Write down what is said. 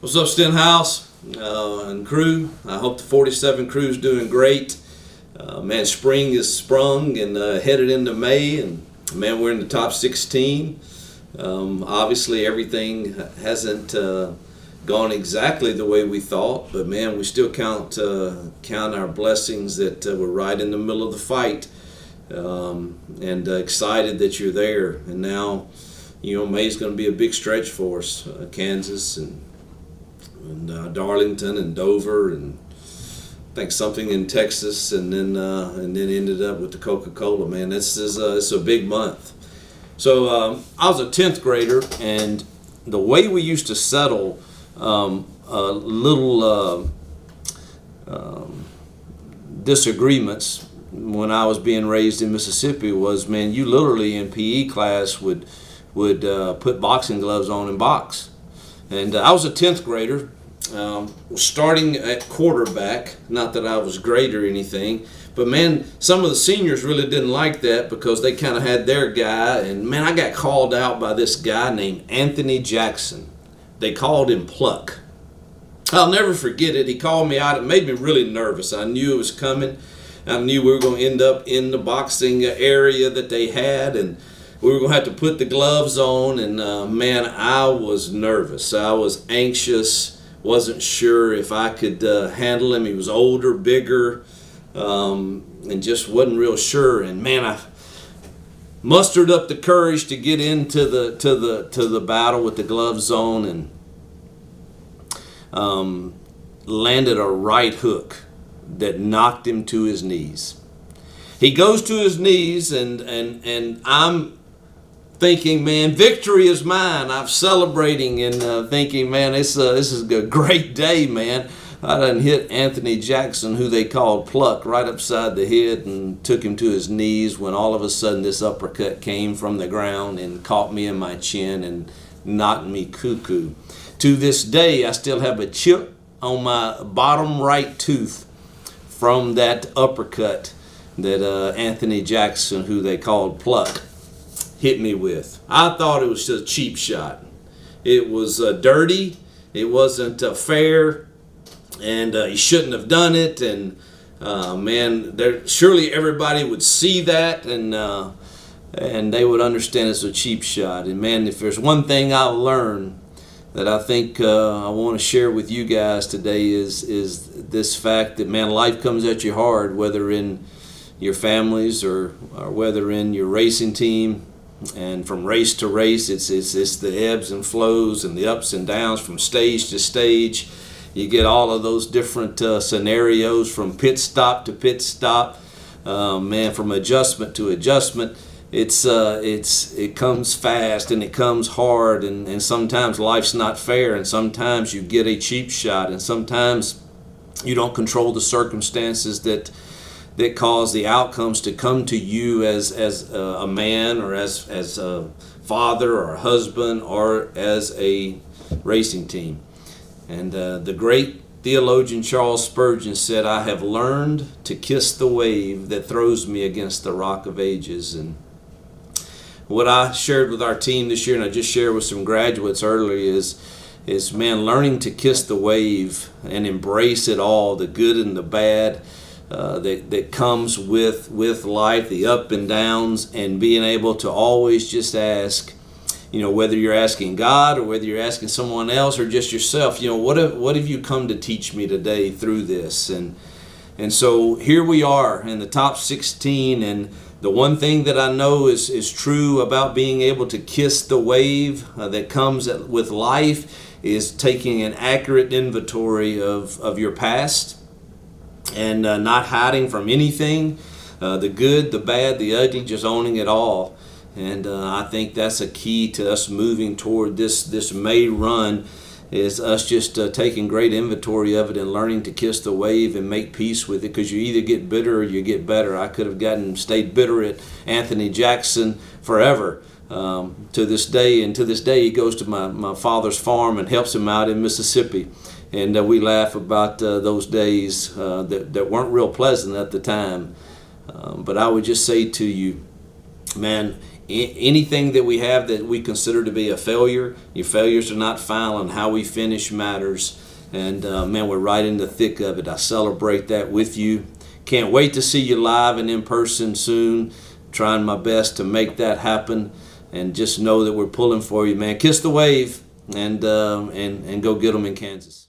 What's up, Stenhouse and crew? I hope the 47 crew's doing great. Man, spring is sprung and headed into May, and man, we're in the top 16. Obviously, everything hasn't gone exactly the way we thought, but man, we still count our blessings that we're right in the middle of the fight, and excited that you're there. And now, May's going to be a big stretch for us. Kansas and Darlington and Dover, and I think something in Texas, and then ended up with the Coca-Cola. Man, it's a big month. So I was a 10th grader, and the way we used to settle little disagreements when I was being raised in Mississippi was, man, you literally in PE class would put boxing gloves on and box. And I was a 10th grader, starting at quarterback. Not that I was great or anything, but man, some of the seniors really didn't like that because they kind of had their guy. And man, I got called out by this guy named Anthony Jackson. They called him Pluck. I'll never forget it. He called me out. It made me really nervous. I knew it was coming. I knew we were going to end up in the boxing area that they had, and we were going to have to put the gloves on, and man, I was nervous. I was anxious, wasn't sure if I could handle him. He was older, bigger, and just wasn't real sure. And man, I mustered up the courage to get into the battle with the gloves on, and landed a right hook that knocked him to his knees. He goes to his knees, and I'm thinking, man, victory is mine. I'm celebrating and thinking, man, this is a great day, man. I done hit Anthony Jackson, who they called Pluck, right upside the head and took him to his knees, when all of a sudden this uppercut came from the ground and caught me in my chin and knocked me cuckoo. To this day, I still have a chip on my bottom right tooth from that uppercut that Anthony Jackson, who they called Pluck, hit me with. I thought it was just a cheap shot. It was dirty. It wasn't fair, and he shouldn't have done it. And man, surely everybody would see that, and they would understand it's a cheap shot. And man, if there's one thing I learned that I think I want to share with you guys today is this fact that, man, life comes at you hard, whether in your families or whether in your racing team. And from race to race, it's the ebbs and flows and the ups and downs from stage to stage. You get all of those different scenarios from pit stop to pit stop, man, from adjustment to adjustment. It comes fast and it comes hard, and sometimes life's not fair, and sometimes you get a cheap shot, and sometimes you don't control the circumstances that cause the outcomes to come to you as a man, or as a father or a husband, or as a racing team. And the great theologian Charles Spurgeon said, "I have learned to kiss the wave that throws me against the rock of ages." And what I shared with our team this year, and I just shared with some graduates earlier, is man, learning to kiss the wave and embrace it all, the good and the bad, that comes with life, the up and downs, and being able to always just ask, whether you're asking God or whether you're asking someone else or just yourself, what have you come to teach me today through this? And so here we are in the top 16, and the one thing that I know is true about being able to kiss the wave that comes with life is taking an accurate inventory of your past, and not hiding from anything, the good, the bad, the ugly, just owning it all. And I think that's a key to us moving toward this May run, is us just taking great inventory of it and learning to kiss the wave and make peace with it, because you either get bitter or you get better. I could have stayed bitter at Anthony Jackson forever, to this day, and to this day he goes to my father's farm and helps him out in Mississippi. And we laugh about those days that weren't real pleasant at the time. But I would just say to you, man, anything that we have that we consider to be a failure, your failures are not final, and how we finish matters. And man, we're right in the thick of it. I celebrate that with you. Can't wait to see you live and in person soon. Trying my best to make that happen, and just know that we're pulling for you, man. Kiss the wave, and go get them in Kansas.